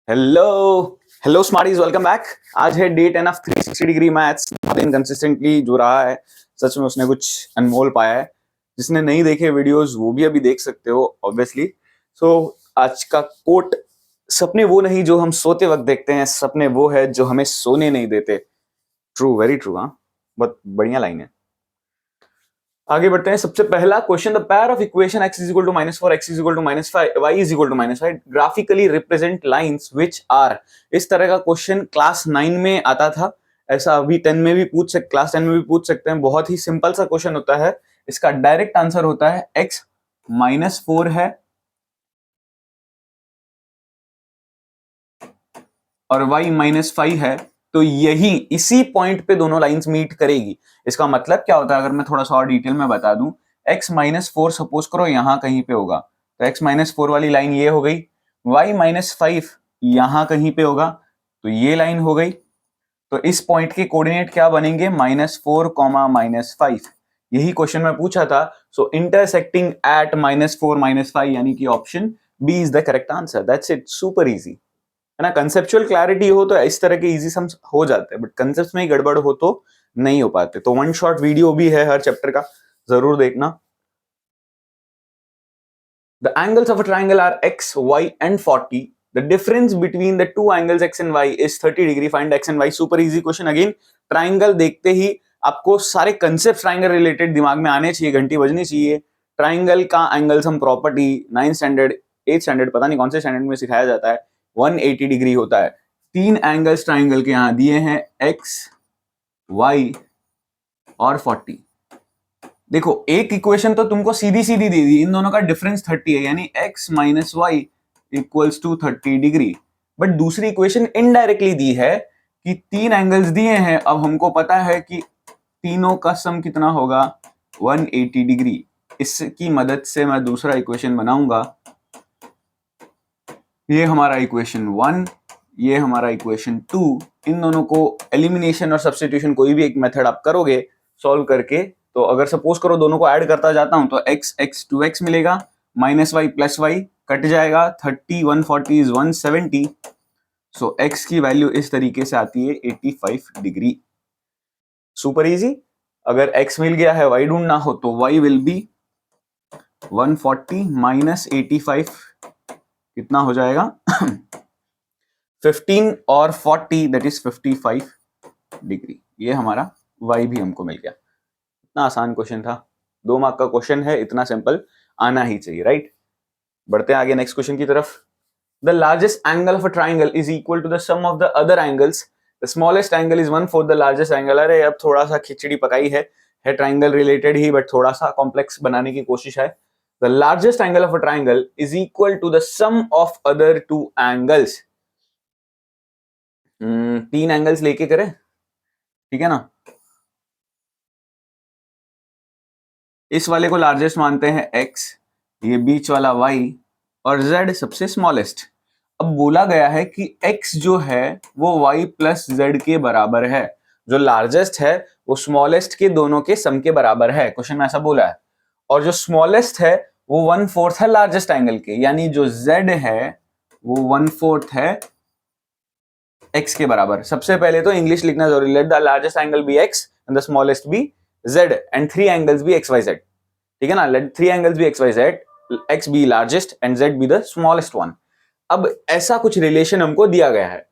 Hello hello Smarties, welcome back. आज है day 10 of 360 degree maths. Consistently जो रहा है, सच में उसने कुछ अनमोल पाया है। जिसने नहीं देखे वीडियोस वो भी अभी देख सकते हो ऑब्वियसली। सो आज का कोट, सपने वो नहीं जो हम सोते वक्त देखते हैं, सपने वो है जो हमें सोने नहीं देते। True, very true. हाँ, बहुत बढ़िया लाइन है। आगे बढ़ते हैं। सबसे पहला question, the pair of equation x is equal to -4, x is equal to -5, y is equal to -5 graphically represent lines which are. इस तरह का क्वेश्चन क्लास 9 में आता था। ऐसा अभी 10 में भी क्लास 10 में भी पूछ सकते हैं। बहुत ही सिंपल सा क्वेश्चन होता है। इसका डायरेक्ट आंसर होता है x -4 है और y -5 है, तो यही इसी पॉइंट पे दोनों लाइंस मीट करेगी। इसका मतलब क्या होता है, अगर मैं थोड़ा सा और डिटेल में बता दूं, x -4 सपोज करो यहां कहीं पे होगा, तो x -4 वाली लाइन ये हो गई। y -5 यहां कहीं पे होगा, तो ये लाइन हो गई। तो इस पॉइंट के कोऑर्डिनेट क्या बनेंगे? -4, -5। यही क्वेश्चन में पूछा था। सो इंटरसेक्टिंग एट -4, -5, यानी कि option B is the correct answer. That's it, super easy है ना। कंसेप्चुअल क्लैरिटी हो तो इस तरह के इजी सम्स हो जाते हैं, बट कंसेप्ट में ही गड़बड़ हो तो नहीं हो पाते। तो वन शॉट वीडियो भी है हर चैप्टर का, जरूर देखना। The angles of a triangle are x, y and 40. The difference between the two angles x and y is 30 degree. Find x and y. Super easy question again. Triangle देखते ही आपको सारे concept triangle related दिमाग में आने चाहिए, घंटी बजनी चाहिए। ट्राइंगल का एंगल्स हम property 9th standard 8th standard पता नहीं कौन से स्टैंडर्ड में सिखाया जाता है, 180 डिग्री होता है। तीन एंगल्स ट्राइंगल के यहाँ दिए हैं, x, y और 40। देखो, एक इक्वेशन तो तुमको सीधी सीधी दे दी, इन दोनों का डिफरेंस 30 है, यानी x - y equals to 30 degree. But दूसरी इक्वेशन इनडायरेक्टली दी है कि तीन एंगल्स दिए हैं। अब हमको पता है कि तीनों का सम कितना होगा, 180 डिग्री। इसकी मदद से मैं दूसरा इक्वेशन बनाऊंगा। ये हमारा इक्वेशन 1, ये हमारा इक्वेशन 2। इन दोनों को एलिमिनेशन और सब्स्टिट्यूशन कोई भी एक मेथड आप करोगे सॉल्व करके, तो अगर सपोज करो दोनों को ऐड करता जाता हूं तो x 2x मिलेगा, -y + y कट जाएगा, 30 140 इज 170। सो x की वैल्यू इस तरीके से आती है 85 डिग्री। Super easy. अगर x मिल गया है, y ढूंढना हो तो y विल बी 140 - 85 कितना हो जाएगा 15 और 40 दैट इज 55 डिग्री। ये हमारा y भी हमको मिल गया। इतना आसान क्वेश्चन था, 2 मार्क का क्वेश्चन है, इतना सिंपल आना ही चाहिए, राइट। बढ़ते हैं आगे नेक्स्ट क्वेश्चन की तरफ। The largest angle of a triangle is equal to the sum of the other angles. The smallest angle is 1/4 the largest angle. अरे अब थोड़ा सा खिचड़ी पकाई है ट्राइंगल रिलेटेड ही, बट थोड़ा सा कॉम्प्लेक्स बनाने की कोशिश है। The largest angle of a triangle is equal to the sum of other 2 angles. 3 angles लेके करें, ठीक है ना। इस वाले को लार्जेस्ट मानते हैं x, ये बीच वाला y और z सबसे स्मॉलेस्ट। अब बोला गया है कि x जो है वो y + z के बराबर है। जो लार्जेस्ट है वो स्मॉलेस्ट के दोनों के सम के बराबर है, क्वेश्चन में ऐसा बोला है। और जो स्मॉलेस्ट है वो 1/4 है लार्जेस्ट एंगल के, यानी जो z है वो 1/4 है x के बराबर। सबसे पहले तो इंग्लिश लिखना जरूरी, let the largest angle be x and the smallest be z and 3 angles be x y z, ठीक है ना। Let 3 angles be x y z, x be largest and z be the smallest one. अब ऐसा कुछ relation हमको दिया गया है,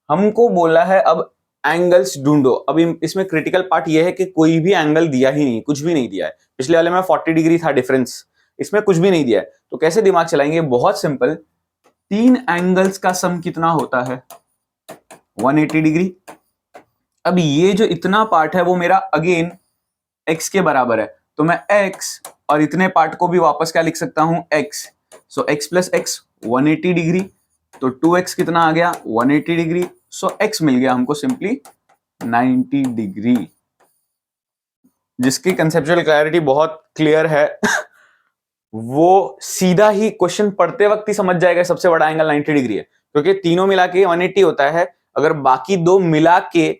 हमको बोला है अब एंगल्स ढूंढो। अब इसमें क्रिटिकल पार्ट ये है कि कोई भी एंगल दिया ही नहीं, कुछ भी नहीं दिया है। पिछले वाले में 40 डिग्री था डिफरेंस, इसमें कुछ भी नहीं दिया है। तो कैसे दिमाग चलाएंगे? बहुत सिंपल, 3 एंगल्स का सम कितना होता है 180 डिग्री। अब ये जो इतना पार्ट है वो मेरा अगेन x के बराबर है, तो मैं x और इतने पार्ट को भी वापस क्या लिख सकता हूं, x। सो x + x 180 डिग्री, तो 2x कितना आ गया 180 डिग्री। सो x मिल गया हमको सिंपली 90 डिग्री। जिसकी कंसेप्चुअल क्लैरिटी बहुत क्लियर है वो सीधा ही क्वेश्चन पढ़ते वक्त ही समझ जाएगा सबसे बड़ा एंगल 90 डिग्री है, क्योंकि तीनों मिला के 180 होता है। अगर बाकी दो मिला के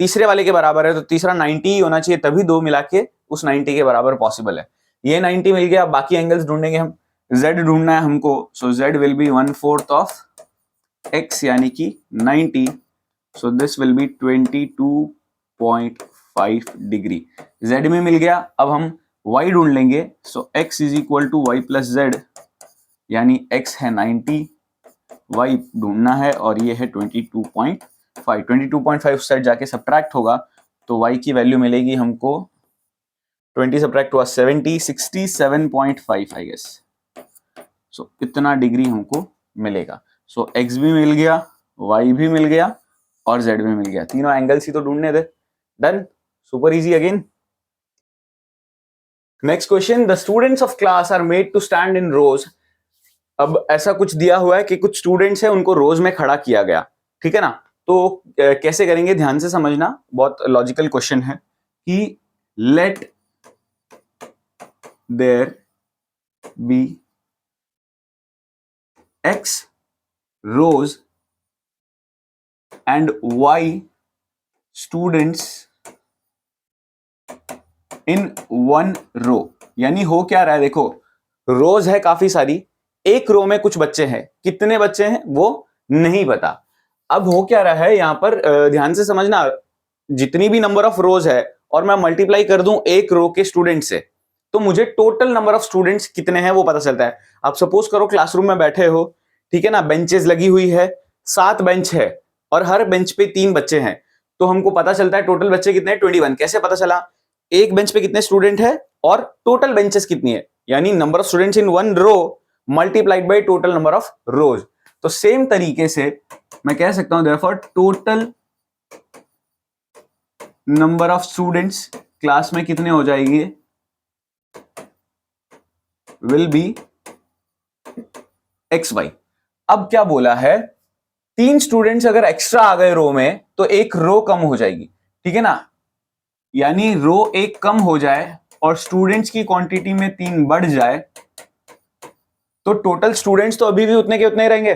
तीसरे वाले के बराबर है तो तीसरा 90 ही होना चाहिए, तभी दो मिला के उस 90 के बराबर पॉसिबल है। ये 90 मिल गया, बाकी एंगल्स ढूंढेंगे हम। z ढूंढना है हमको, so z will be 1/4 of x यानी कि 90, so this will be 22.5 degree. z में मिल गया, अब हम y ढूंढ लेंगे। So x is equal to y plus z, यानी x है 90, y ढूंढना है और ये है 22.5। 22.5 उस साइड जाके सब्ट्रैक्ट होगा तो y की वैल्यू मिलेगी हमको 20 सब्ट्रैक्ट हुआ 70, 67.5 आई गेस। सो इतना डिग्री हमको मिलेगा। सो x भी मिल गया, y भी मिल गया और z भी मिल गया। तीनों एंगल्स ही तो ढूंढने थे। Done, super easy again. Next question, the students of class are made to stand in rows. अब ऐसा कुछ दिया हुआ है कि कुछ स्टूडेंट्स हैं, उनको रोज में खड़ा किया गया, ठीक है ना। तो कैसे करेंगे, ध्यान से समझना, बहुत लॉजिकल क्वेश्चन है कि let there be x rows and y students in one row। यानी हो क्या रहा है, देखो रोज है काफी सारी, एक रो में कुछ बच्चे हैं, कितने बच्चे हैं वो नहीं पता। अब हो क्या रहा है यहां पर, ध्यान से समझना, जितनी भी नंबर ऑफ रोज है और मैं मल्टीप्लाई कर दूं एक रो के स्टूडेंट से, तो मुझे टोटल नंबर ऑफ स्टूडेंट्स कितने हैं वो पता चलता है। आप सपोज करो क्लासरूम में बैठे हो, ठीक है ना, बेंचेस लगी हुई है, 7 बेंच है और हर बेंच पे 3 बच्चे हैं, तो हमको पता चलता है टोटल बच्चे कितने हैं, 21। कैसे पता चला, एक बेंच पे कितने स्टूडेंट है और टोटल बेंचेस कितनी है, यानी number of students in one row multiplied by total number of rows. तो सेम तरीके से मैं कह सकता हूं therefore total number of students class में कितने हो जाएंगे, विल बी xy। अब क्या बोला है, 3 स्टूडेंट्स अगर एक्स्ट्रा आ गए रो में तो एक रो कम हो जाएगी, ठीक है ना। यानी रो एक कम हो जाए और स्टूडेंट्स की क्वांटिटी में 3 बढ़ जाए तो टोटल स्टूडेंट्स तो अभी भी उतने के उतने रहेंगे।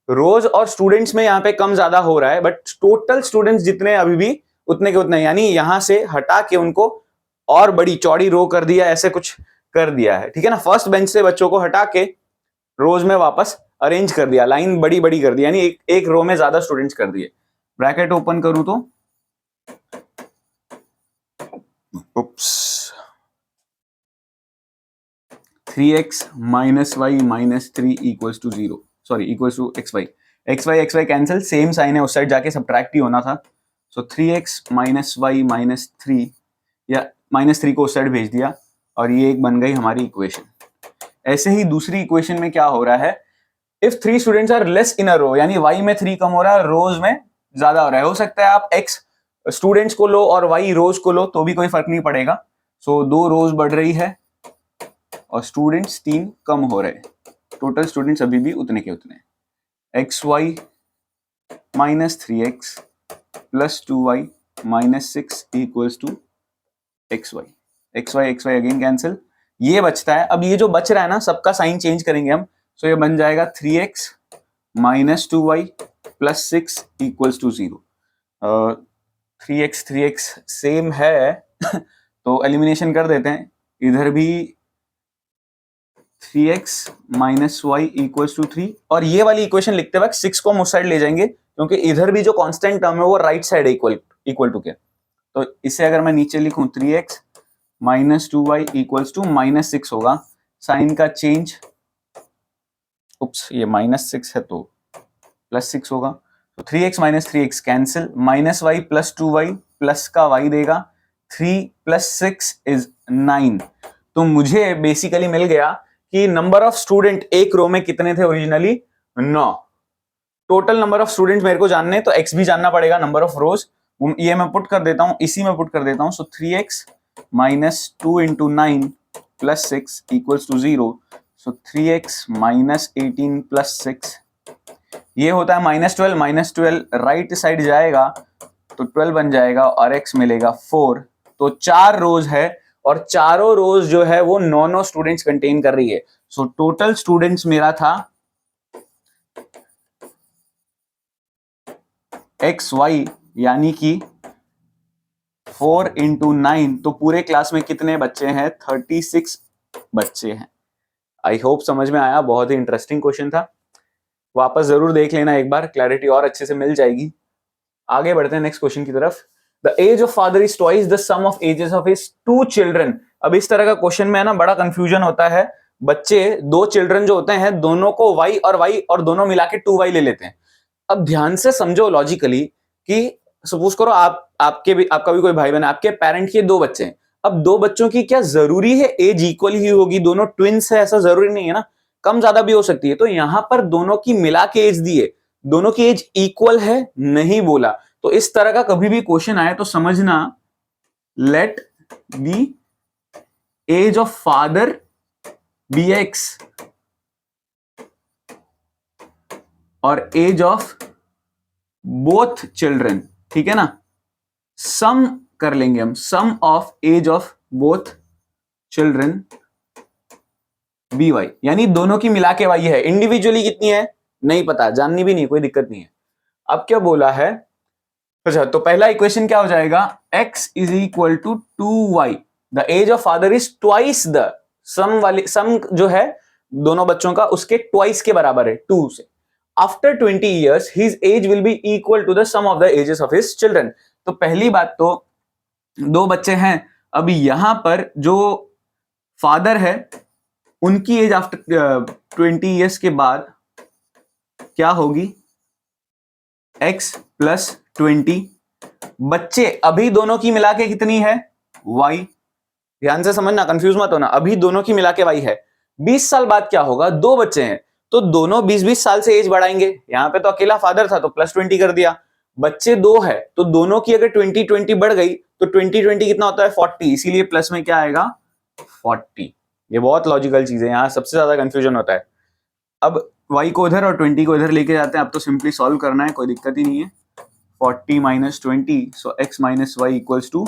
रोज और स्टूडेंट्स में यहां पे कम ज्यादा हो रहा है, बट टोटल स्टूडेंट्स जितने अभी भी उतने के उतने, यानी यहां से हटा के उनको और बड़ी चौड़ी रो कर दिया, ऐसे कुछ कर दिया है, ठीक है ना। फर्स्ट बेंच से बच्चों को हटा के रोज में वापस अरेंज कर दिया, लाइन बड़ी बड़ी कर दी, यानी एक रो में ज्यादा स्टूडेंट्स कर दिए। ब्रैकेट ओपन करूं तो oops 3x minus y minus 3 equals to 0, sorry equals to xy cancel, same sign है, उस साइड जाके सब्ट्रैक्ट ही होना था। सो 3x माइनस वाई माइनस 3, या माइनस 3 को उस साइड भेज दिया और ये एक बन गई हमारी इक्वेशन। ऐसे ही दूसरी इक्वेशन में क्या हो रहा है, if 3 students are less in a row, यानी y में 3 कम हो रहा है, रोज में ज्यादा हो रहा है। हो सकता है आप x स्टूडेंट्स को लो और y रोज को लो तो भी कोई फर्क नहीं पड़ेगा। सो 2 रोज बढ़ रही है और स्टूडेंट्स 3 कम हो रहे हैं, टोटल स्टूडेंट्स अभी भी उतने के उतने। xy minus 3x plus 2y minus 6 equals to xy again cancel, ये बचता है। अब ये जो बच रहा है ना, सबका साइन चेंज करेंगे हम, सो ये बन जाएगा 3x minus 2y plus 6 equals to 0। 3x same है तो एलिमिनेशन कर देते हैं, इधर भी 3x minus y equals to 3, और ये वाली इक्वेशन लिखते वक्त 6 को हम उस साइड ले जाएंगे क्योंकि इधर भी जो कांस्टेंट टर्म है वो राइट साइड है इक्वल टू के। तो इसे अगर मैं नीचे लिखूं 3x minus 2y equals to minus 6 होगा, साइन का चेंज, उप्स ये माइनस 6 है तो प्लस 6 होगा। तो 3x minus 3x cancel, minus y plus 2y plus का y देगा, 3 प्लस 6 इज 9। तो मुझे बेसिकली मिल गया कि नंबर ऑफ स्टूडेंट एक रो में कितने थे originally, 9। Total number of student मेरे को जानने हैं तो x भी जानना पड़ेगा, नंबर ऑफ रोज, ये मैं पुट कर देता हूं, इसी में पुट कर देता हूं। So 3x minus 2 into 9 plus 6 equals to 0। So 3x minus 18 plus 6, ये होता है माइनस 12 राइट साइड जाएगा तो 12 बन जाएगा और x मिलेगा 4। तो 4 रोज है और चारों रोज जो है वो 9 स्टूडेंट्स कंटेन कर रही है। सो टोटल स्टूडेंट्स मेरा था xy, यानी कि 4 इंटू 9, तो पूरे क्लास में कितने बच्चे हैं, 36 बच्चे हैं। आई होप समझ में आया, बहुत ही इंटरेस्टिंग क्वेश्चन था। वापस जरूर देख लेना एक बार, क्लैरिटी और अच्छे से मिल जाएगी। आगे बढ़ते हैं नेक्स्ट क्वेश्चन की तरफ। The age of father is twice the sum of ages of his two children. अब इस तरह का क्वेश्चन में ना बड़ा कंफ्यूजन होता है। बच्चे दो चिल्ड्रन जो होते हैं दोनों को y और दोनों मिला के 2y ले लेते हैं। अब ध्यान से समझो लॉजिकली कि सपोज करो आपका भी कोई भाई बहन, आपके पेरेंट के दो बच्चे हैं। अब दो बच्चों की क्या जरूरी है एज इक्वल ही होगी? दोनों ट्विंस है ऐसा जरूरी नहीं है ना, कम ज्यादा भी हो सकती है। तो यहां पर दोनों की मिला के एज दी है, दोनों की एज इक्वल है नहीं बोला। तो इस तरह का कभी भी क्वेश्चन आए तो समझना let the age of father be x और एज ऑफ बोथ चिल्ड्रन, ठीक है ना, सम कर लेंगे हम, sum of age of both children be y, यानी दोनों की मिला के वाई है। इंडिविजुअली कितनी है नहीं पता, जाननी भी नहीं, कोई दिक्कत नहीं है। अब क्या बोला है, अच्छा तो पहला इक्वेशन क्या हो जाएगा, x is equal to 2y, the age of father is twice the sum जो है दोनों बच्चों का उसके ट्वाइस के बराबर है 2 से। After 20 years his age will be equal to the sum of the ages of his children। तो पहली बात तो दो बच्चे हैं, अब यहां पर जो फादर है उनकी एज आफ्टर 20 years के बाद क्या होगी, x प्लस 20, बच्चे अभी दोनों की मिला के कितनी है y, ध्यान से समझना कंफ्यूज मत होना, अभी दोनों की मिला के y है। 20 साल बाद क्या होगा, दो बच्चे हैं तो दोनों 20-20 साल से एज बढ़ाएंगे। यहां पे तो अकेला फादर था तो प्लस 20 कर दिया, बच्चे दो है तो दोनों की अगर 20-20 बढ़ गई तो 20-20 कितना होता है 40, इसीलिए प्लस में क्या आएगा 40। ये बहुत लॉजिकल चीज है, यहां सबसे ज्यादा कंफ्यूजन होता है। अब y को इधर और 20 को इधर लेके जाते हैं, अब तो सिंपली सॉल्व करना है, कोई दिक्कत ही नहीं है। 40 minus 20, so x minus y equals to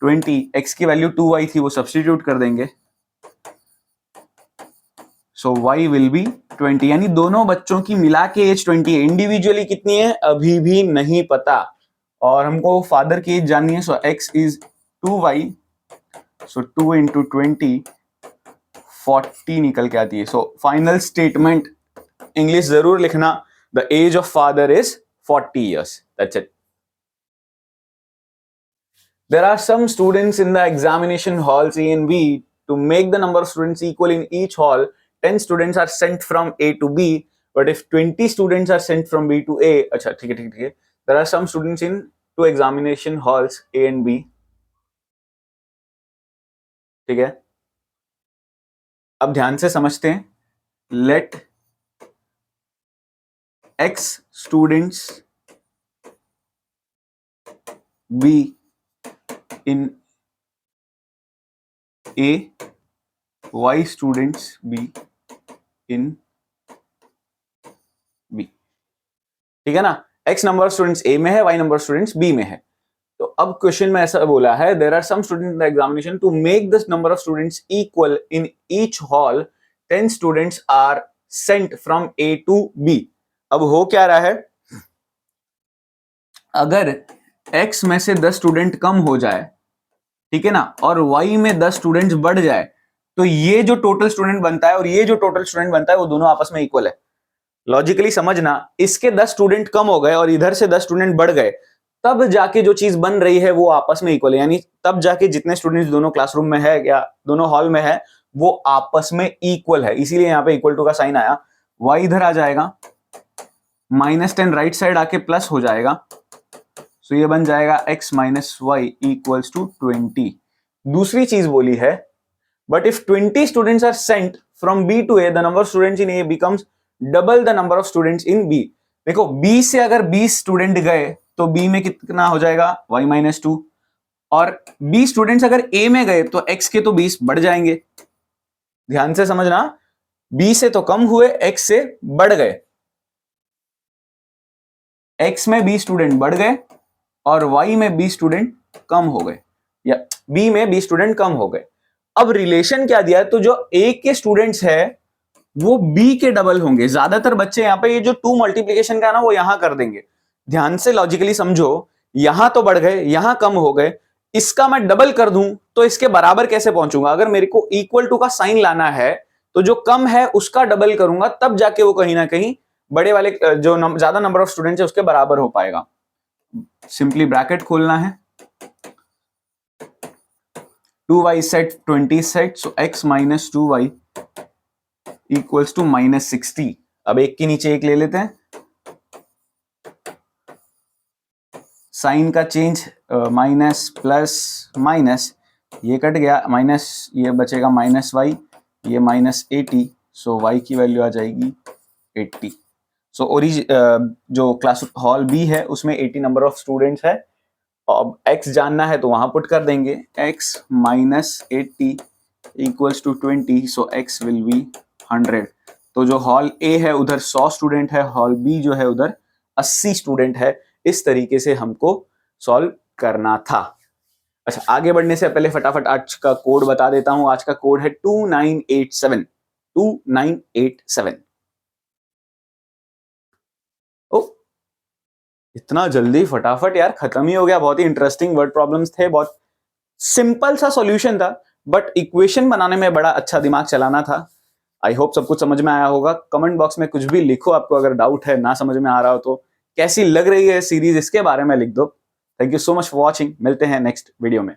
20, x की वैल्यू 2y थी वो सब्स्टिट्यूट कर देंगे, सो y विल बी 20, यानी दोनों बच्चों की मिला के एज 20 है। इंडिविजुअली कितनी है अभी भी नहीं पता, और हमको फादर की एज जाननी है, सो x is 2y, so 2 into 20 40 निकल के आती है। सो फाइनल स्टेटमेंट इंग्लिश जरूर लिखना, the age of father is 40 years, that's it। There are some students in the examination halls A and B. To make the number of students equal in each hall, 10 students are sent from A to B, but if 20 students are sent from B to A, अच्छा ठीक है ठीक है, there are some students in two examination halls A and B, ठीक है। अब ध्यान से समझते हैं, let X students be in A, Y students be in B, ठीक है ना। X नंबर स्टूडेंट्स A में है, Y नंबर स्टूडेंट्स B में है। तो अब क्वेश्चन में ऐसा बोला है, there are some students in the examination to make the number of students equal in each hall 10 students are sent from A to B। अब हो क्या रहा है, अगर X में से 10 स्टूडेंट कम हो जाए, ठीक है ना, और Y में 10 स्टूडेंट्स बढ़ जाए, तो ये जो टोटल स्टूडेंट बनता है और ये जो टोटल स्टूडेंट बनता है वो दोनों आपस में इक्वल है। लॉजिकली समझना, इसके 10 स्टूडेंट कम हो गए और इधर से 10 स्टूडेंट बढ़ गए, तब जाके जो चीज बन रही है वो आपस में इक्वल है, यानी तब जाके जितने स्टूडेंट्स दोनों क्लासरूम में है या दोनों हॉल में है वो आपस में इक्वल है, इसीलिए यहाँ पे इक्वल टू का साइन आया। y इधर आ जाएगा, -10 राइट साइड आके प्लस हो जाएगा, सो ये बन जाएगा x minus y equals to 20। दूसरी चीज बोली है, but if 20 students are sent from B to A, the number of students in A becomes double the number of students in B। देखो B से अगर 20 स्टूडेंट गए तो B में कितना हो जाएगा y माइनस 2, और B स्टूडेंट्स अगर A में गए तो x के तो 20 बढ़ जाएंगे। ध्यान से समझना, B से तो कम हुए, x से बढ़ गए, x में B स्टूडेंट बढ़ गए और y में B स्टूडेंट कम हो गए, या B में B स्टूडेंट कम हो गए। अब रिलेशन क्या दिया है, तो जो A के स्टूडेंट्स है वो B के डबल होंगे। ज्यादातर बच्चे यहाँ पे ये जो 2 मल्टीप्लीकेशन का ना वो यहां कर देंगे। ध्यान से लॉजिकली समझो, यहां तो बढ़ गए, यहां कम हो गए, इसका मैं डबल कर दूं तो इसके बराबर कैसे पहुंचूंगा? अगर मेरे को इक्वल टू का साइन लाना है तो जो कम है उसका डबल करूंगा, तब जाके वो कहीं ना कहीं बड़े वाले जो ज्यादा नंबर ऑफ स्टूडेंट्स है उसके बराबर हो पाएगा। सिंपली ब्रैकेट खोलना है, 2y set 20 set, so x minus 2y equals to -60। अब एक के नीचे एक ले लेते हैं, साइन का चेंज, माइनस प्लस माइनस, ये कट गया, माइनस ये बचेगा -y, ये -80, सो y की वैल्यू आ जाएगी 80। सो जो क्लास हॉल बी है उसमें 80 नंबर ऑफ स्टूडेंट्स है। अब x जानना है तो वहां पुट कर देंगे, x -80 equals to 20, so x will be 100। तो जो हॉल ए है उधर 100 स्टूडेंट है, हॉल बी जो है उधर 80 स्टूडेंट है। इस तरीके से हमको सॉल्व करना था। अच्छा, आगे बढ़ने से पहले फटाफट आज का कोड बता देता हूं। आज का कोड है 2987। 2987। ओ, इतना जल्दी फटाफट यार खत्म ही हो गया। बहुत ही इंटरेस्टिंग वर्ड प्रॉब्लम्स थे, बहुत सिंपल सा सॉल्यूशन था, बट इक्वेशन बनाने में बड़ा अच्छा दिमाग चलाना था। आई होप सब कुछ समझ में आया होगा। कमेंट बॉक्स में कुछ भी लिखो, आपको अगर डाउट है, ना समझ में आ रहा हो तो, कैसी लग रही है सीरीज इसके बारे में लिख दो। Thank you so much for watching. मिलते हैं नेक्स्ट वीडियो में।